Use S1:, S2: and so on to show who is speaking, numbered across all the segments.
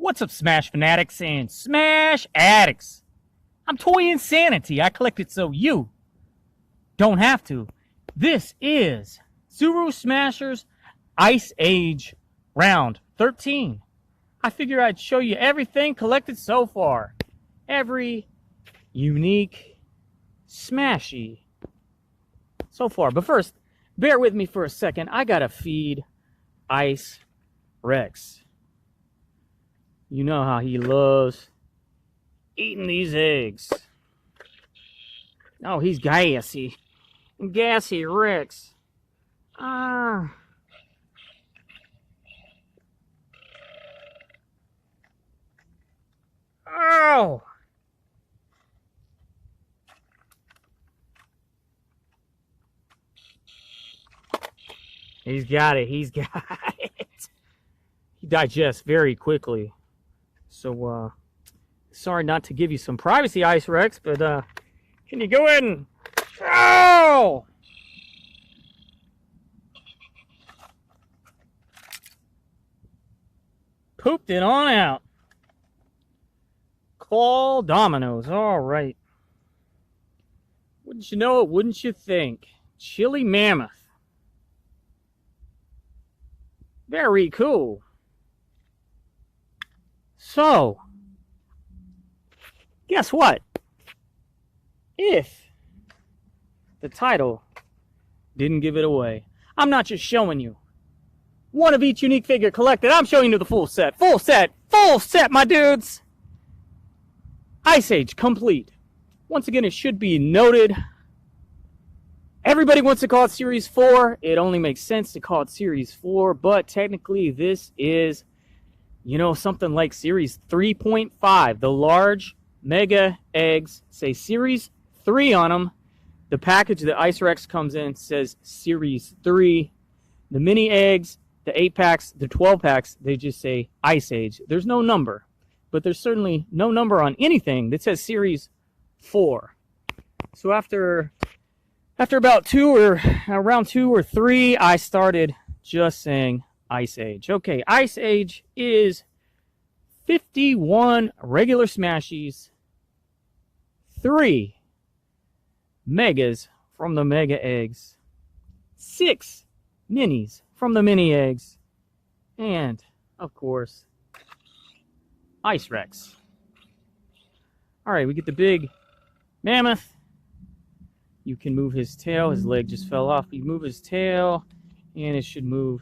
S1: What's up, Smash fanatics and Smash addicts? I'm Toy Insanity. I collect it so you don't have to. This is Zuru Smashers Ice Age Round 13. I figure I'd show you everything collected so far. Every unique Smashy so far. But first, bear with me for a second. I gotta feed Ice Rex. You know how he loves eating these eggs. Oh, he's gassy. Gassy Rex. Oh. He's got it. He's got it. He digests very quickly. So, sorry not to give you some privacy, Ice Rex, but, can you go ahead and... Oh! Pooped it on out. Claw Dominoes. All right. Wouldn't you know it? Wouldn't you think? Chili Mammoth. Very cool. So, guess what? If the title didn't give it away, I'm not just showing you one of each unique figure collected. I'm showing you the full set. Full set. Full set, my dudes. Ice Age complete. Once again, it should be noted, everybody wants to call it Series 4. It only makes sense to call it Series 4, but technically this is, you know, something like Series 3.5. The large mega eggs say Series 3 on them. The package that Ice Rex comes in says Series 3. The mini eggs, the 8-packs, the 12-packs, they just say Ice Age. There's no number, but there's certainly no number on anything that says Series 4. So after about around 2 or 3, I started just saying Ice Age. Okay, Ice Age is 51 regular Smashies, 3 Megas from the Mega Eggs, 6 Minis from the Mini Eggs, and, of course, Ice Rex. Alright, we get the big Mammoth. You can move his tail. His leg just fell off. You move his tail, and it should move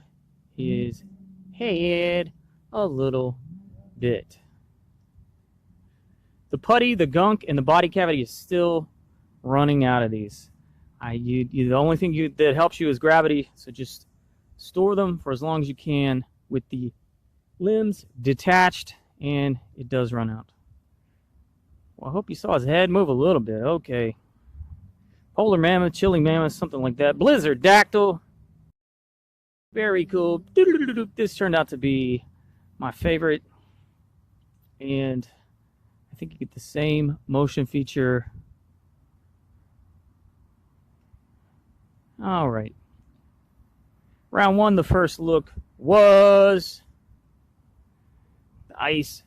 S1: his head a little bit. The putty, the gunk, and the body cavity is still running out of these. The only thing that helps you is gravity, so just store them for as long as you can with the limbs detached, and it does run out. Well, I hope you saw his head move a little bit. Okay. Polar Mammoth, Chili Mammoth, something like that. Blizzard Dactyl. Very cool. This turned out to be my favorite. And I think you get the same motion feature. All right. Round 1, the first look was the Ice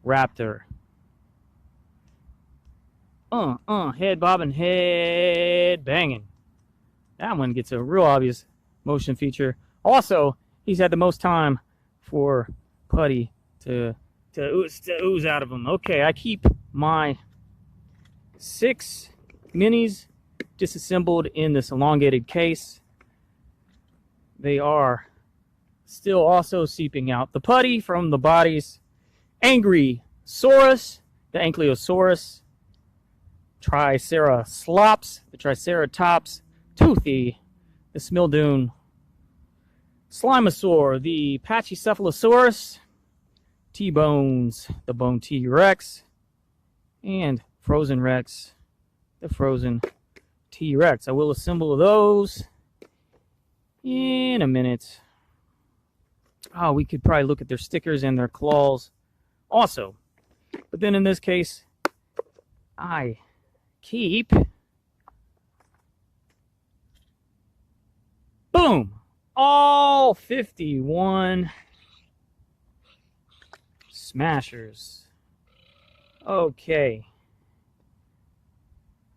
S1: Raptor. Head bobbing, head banging. That one gets a real obvious motion feature. Also, he's had the most time for putty to ooze out of him. Okay, I keep my 6 minis disassembled in this elongated case. They are still also seeping out. The putty from the bodies. Angry Saurus, the Ankylosaurus. Triceratops, the Triceratops. Toothy, the Smildoon. Slimasaur, the Pachycephalosaurus. T-Bones, the Bone T-Rex. And Frozen Rex, the Frozen T-Rex. I will assemble those in a minute. Oh, we could probably look at their stickers and their claws also. But then in this case, I keep... Boom! All 51 Smashers. Okay.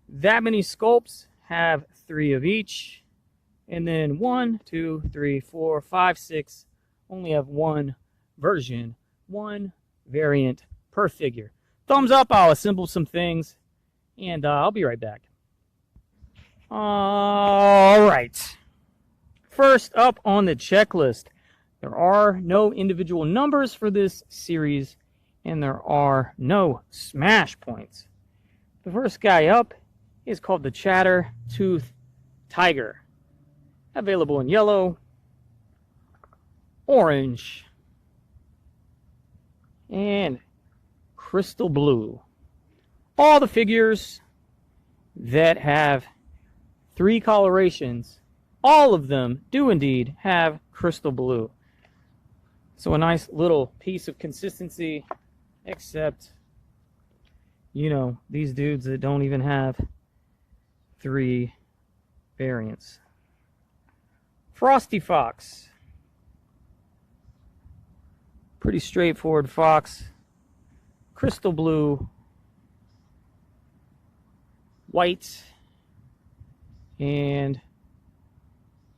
S1: That many sculpts have 3 of each. And then 1, 2, 3, 4, 5, 6 only have 1 version, 1 variant per figure. Thumbs up, I'll assemble some things, and I'll be right back. All right. First up on the checklist, there are no individual numbers for this series, and there are no smash points. The first guy up is called the Chatter Tooth Tiger. Available in yellow, orange, and crystal blue. All the figures that have 3 colorations, all of them do indeed have crystal blue. So a nice little piece of consistency, except, you know, these dudes that don't even have 3 variants. Frosty Fox. Pretty straightforward fox. Crystal blue, white, and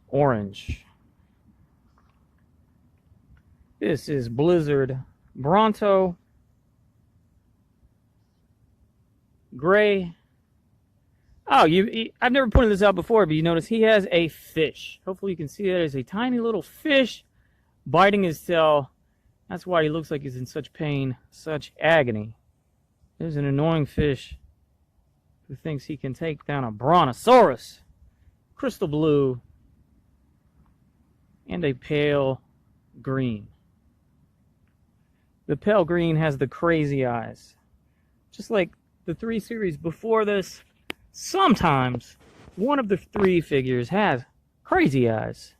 S1: orange. This is Blizzard Bronto, gray. Oh, I've never pointed this out before, but you notice he has a fish. Hopefully you can see that there's a tiny little fish biting his tail. That's why he looks like he's in such pain, such agony. There's an annoying fish who thinks he can take down a brontosaurus. Crystal blue and a pale green. The pale green has the crazy eyes. Just like the 3 series before this, sometimes one of the 3 figures has crazy eyes.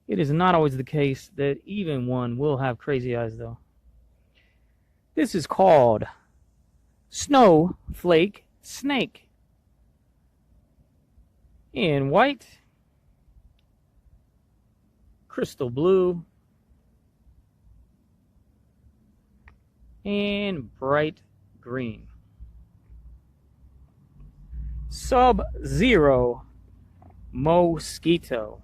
S1: It is not always the case that even one will have crazy eyes, though. This is called Snowflake Snake. In white, crystal blue, and bright green. Sub-Zero Mosquito.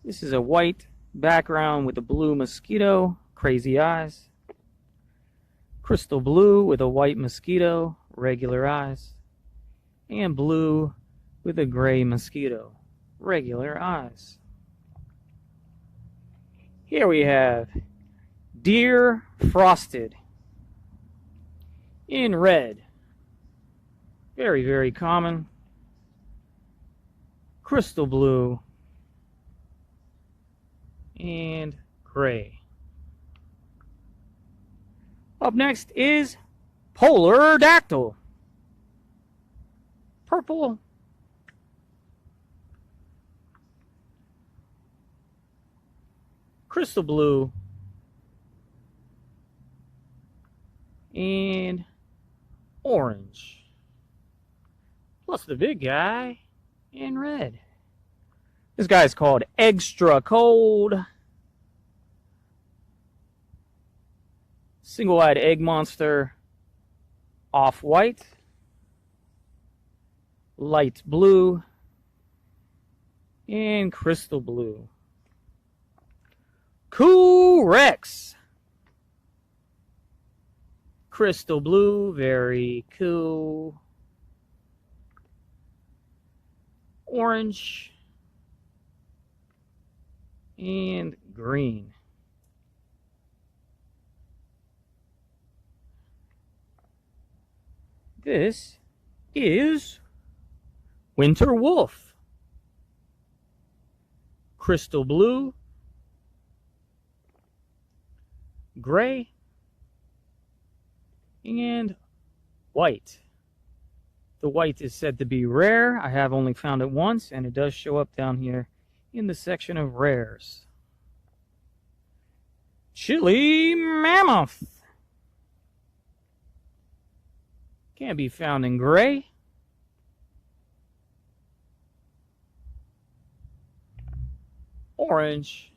S1: This is a white background with a blue mosquito, crazy eyes. Crystal blue with a white mosquito, regular eyes. And blue with a gray mosquito, regular eyes. Here we have Deer Frosted in red. Very, very common. Crystal blue and gray. Up next is Polar Dactyl. Purple, crystal blue, and orange. Plus the big guy in red. This guy is called Extra Cold. Single-eyed egg monster, off-white, light blue, and crystal blue. Cool Rex. Crystal blue, very cool. Orange and green. This is Winter Wolf. Crystal blue, gray, and white. The white is said to be rare. I have only found it once, and it does show up down here in the section of rares. Chili Mammoth. Can be found in gray, orange,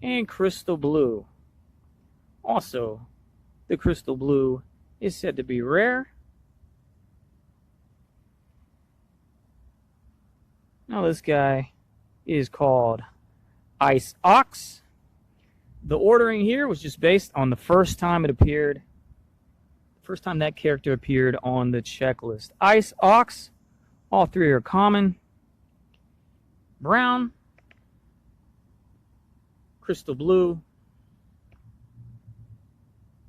S1: and Crystal Blue. Also, the Crystal Blue is said to be rare. Now this guy is called Ice Ox. The ordering here was just based on the first time it appeared. First time that character appeared on the checklist. Ice Ox, all three are common. Brown, Crystal Blue,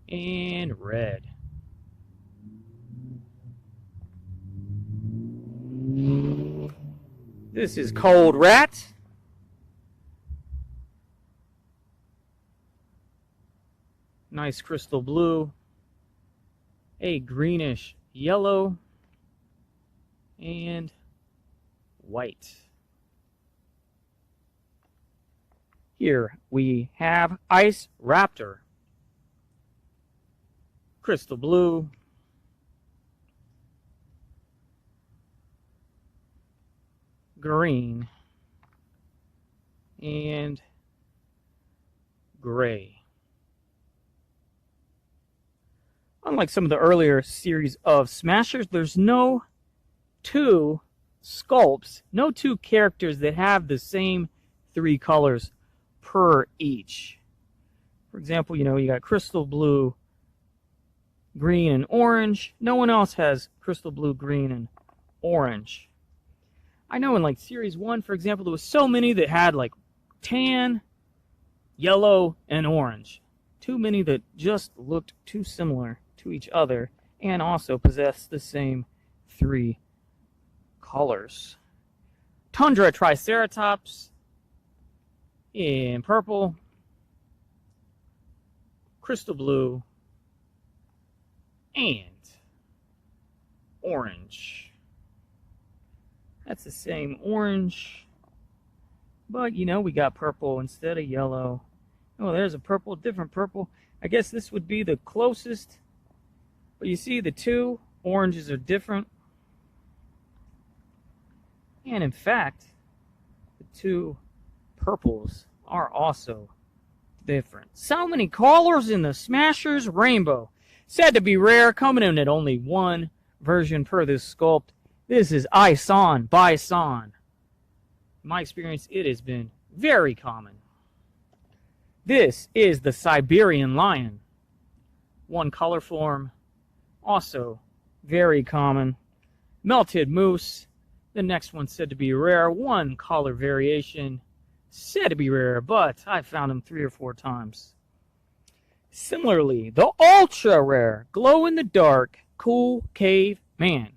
S1: and red. This is Cold Rat. Nice crystal blue. A greenish yellow. And white. Here we have Ice Raptor. Crystal blue. Green. And gray. Unlike some of the earlier series of Smashers, there's no two sculpts, no two characters that have the same three colors per each. For example, you got crystal blue, green, and orange. No one else has crystal blue, green, and orange. I know in like series 1, for example, there was so many that had like tan, yellow, and orange. Too many that just looked too similar to each other and also possessed the same three colors. Tundra Triceratops in purple, crystal blue, and orange. That's the same orange, but we got purple instead of yellow. Oh, there's a purple, different purple. I guess this would be the closest. But you see the two oranges are different. And in fact, the two purples are also different. So many colors in the Smashers Rainbow. Said to be rare, coming in at only one version per this sculpt. This is Ison Bison. In my experience, it has been very common. This is the Siberian Lion. One color form, also very common. Melted Moose. The next one said to be rare. One color variation, said to be rare, but I found them 3 or 4 times. Similarly, the ultra rare glow-in-the-dark Cool Cave Man.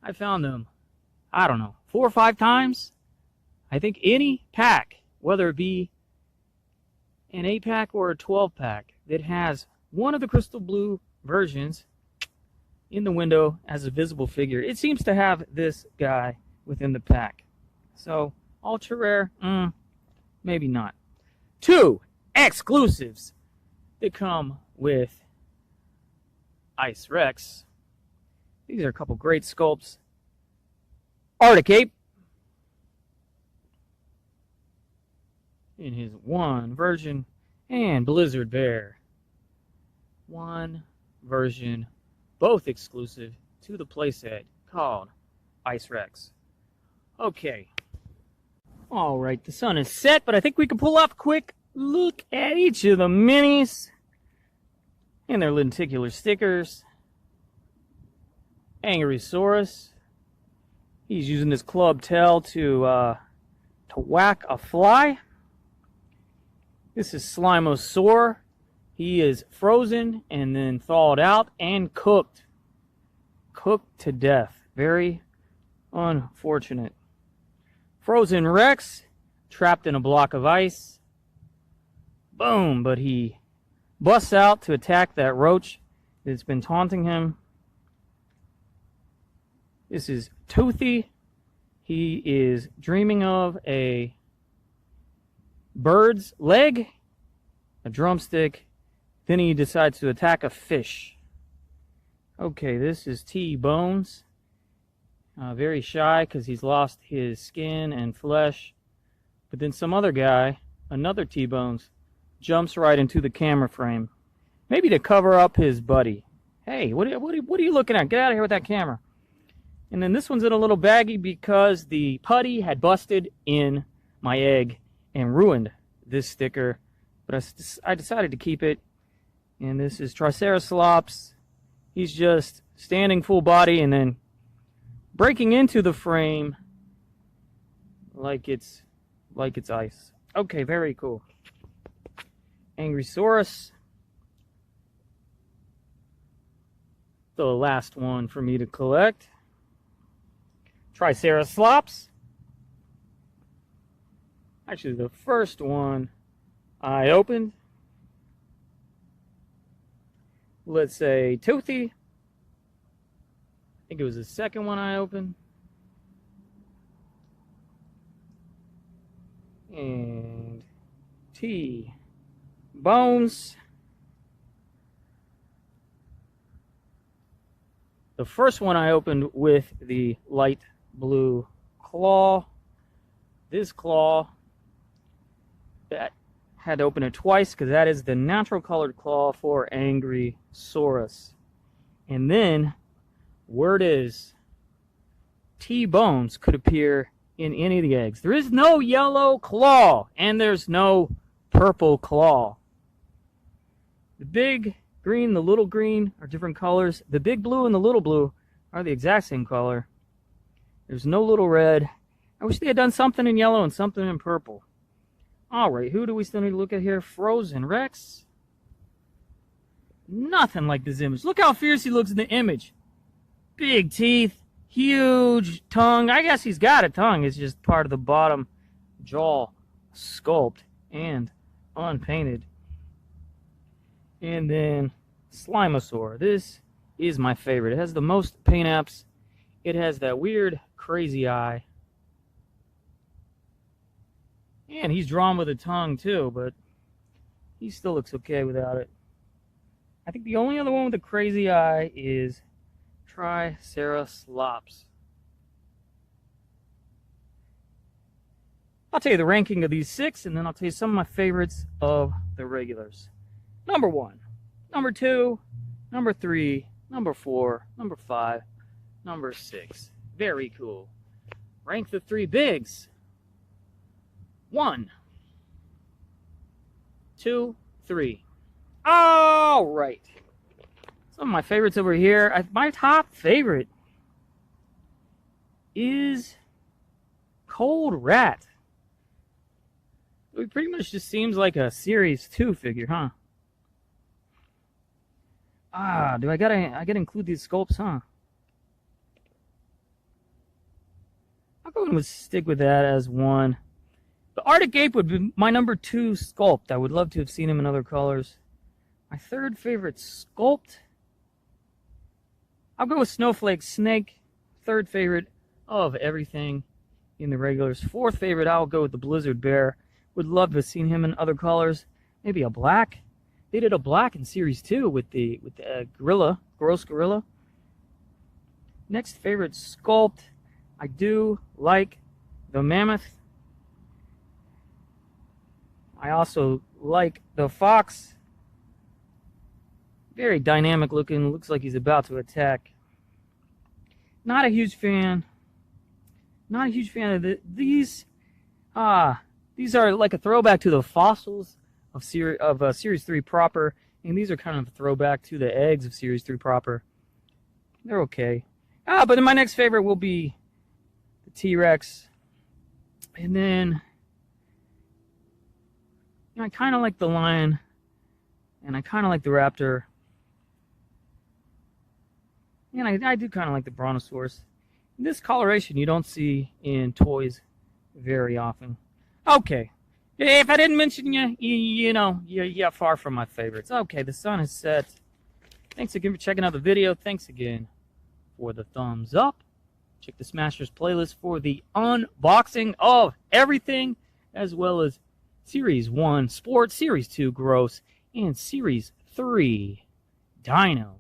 S1: I found them, 4 or 5 times. I think any pack, whether it be an 8-pack or a 12-pack, that has one of the crystal blue versions in the window as a visible figure, it seems to have this guy within the pack. So, ultra rare, maybe not. 2 exclusives that come with Ice Rex. These are a couple great sculpts. Arctic Ape in his one version, and Blizzard Bear. One version, both exclusive to the playset, called Ice Rex. Okay. Alright, the sun is set, but I think we can pull up a quick look at each of the minis and their lenticular stickers. Angrysaurus. He's using his club tail to whack a fly. This is Slimosaur. He is frozen and then thawed out and cooked. Cooked to death. Very unfortunate. Frozen Rex, trapped in a block of ice. Boom, but he busts out to attack that roach that's been taunting him. This is Toothy. He is dreaming of a bird's leg, a drumstick. Then he decides to attack a fish. Okay, this is T-Bones. Very shy because he's lost his skin and flesh. But then some other guy, another T-Bones, jumps right into the camera frame. Maybe to cover up his buddy. Hey, what are you looking at? Get out of here with that camera. And then this one's in a little baggie because the putty had busted in my egg and ruined this sticker. But I decided to keep it. And this is Triceratops. He's just standing full body and then breaking into the frame like it's ice. Okay, very cool. Angrysaurus. The last one for me to collect. Triceratops. Actually, the first one I opened. Let's say Toothy. I think it was the second one I opened. And T-Bones. The first one I opened with the light blue claw. This claw, that had to open it twice because that is the natural colored claw for Angrysaurus. And then, word is, T-Bones could appear in any of the eggs. There is no yellow claw, and there's no purple claw. The big green, the little green are different colors. The big blue and the little blue are the exact same color. There's no little red. I wish they had done something in yellow and something in purple. Alright, who do we still need to look at here? Frozen Rex. Nothing like this image. Look how fierce he looks in the image. Big teeth, huge tongue. I guess he's got a tongue. It's just part of the bottom jaw sculpt and unpainted. And then Slimosaur. This is my favorite. It has the most paint apps. It has that weird, crazy eye. And he's drawn with a tongue too, but he still looks okay without it. I think the only other one with a crazy eye is Triceratops. I'll tell you the ranking of these 6, and then I'll tell you some of my favorites of the regulars. Number 1, number 2, number 3, number 4, number 5, number 6. Very cool. Rank the 3 bigs. 1, 2, 3. All right. Some of my favorites over here. My top favorite is Cold Rat. It pretty much just seems like a Series 2 figure, huh? I gotta include these sculpts, huh? I'll go and stick with that as 1. The Arctic Ape would be my number 2 sculpt. I would love to have seen him in other colors. My 3rd favorite sculpt, I'll go with Snowflake Snake. 3rd favorite of everything in the regulars. 4th favorite, I'll go with the Blizzard Bear. Would love to have seen him in other colors. Maybe a black. They did a black in Series 2 with the gorilla, gross gorilla. Next favorite sculpt, I do like the Mammoth. I also like the Fox. Very dynamic looking, looks like he's about to attack. Not a huge fan. Not a huge fan of these. These are like a throwback to the fossils of Series 3 proper, and these are kind of a throwback to the eggs of Series 3 proper. They're okay. But then my next favorite will be the T-Rex. And then I kind of like the lion, and I kind of like the raptor. And I do kind of like the brontosaurus. This coloration you don't see in toys very often. Okay. If I didn't mention you're far from my favorites. Okay, the sun has set. Thanks again for checking out the video. Thanks again for the thumbs up. Check the Smashers playlist for the unboxing of everything, as well as Series 1 Sports, Series 2 Gross, and Series 3 Dino.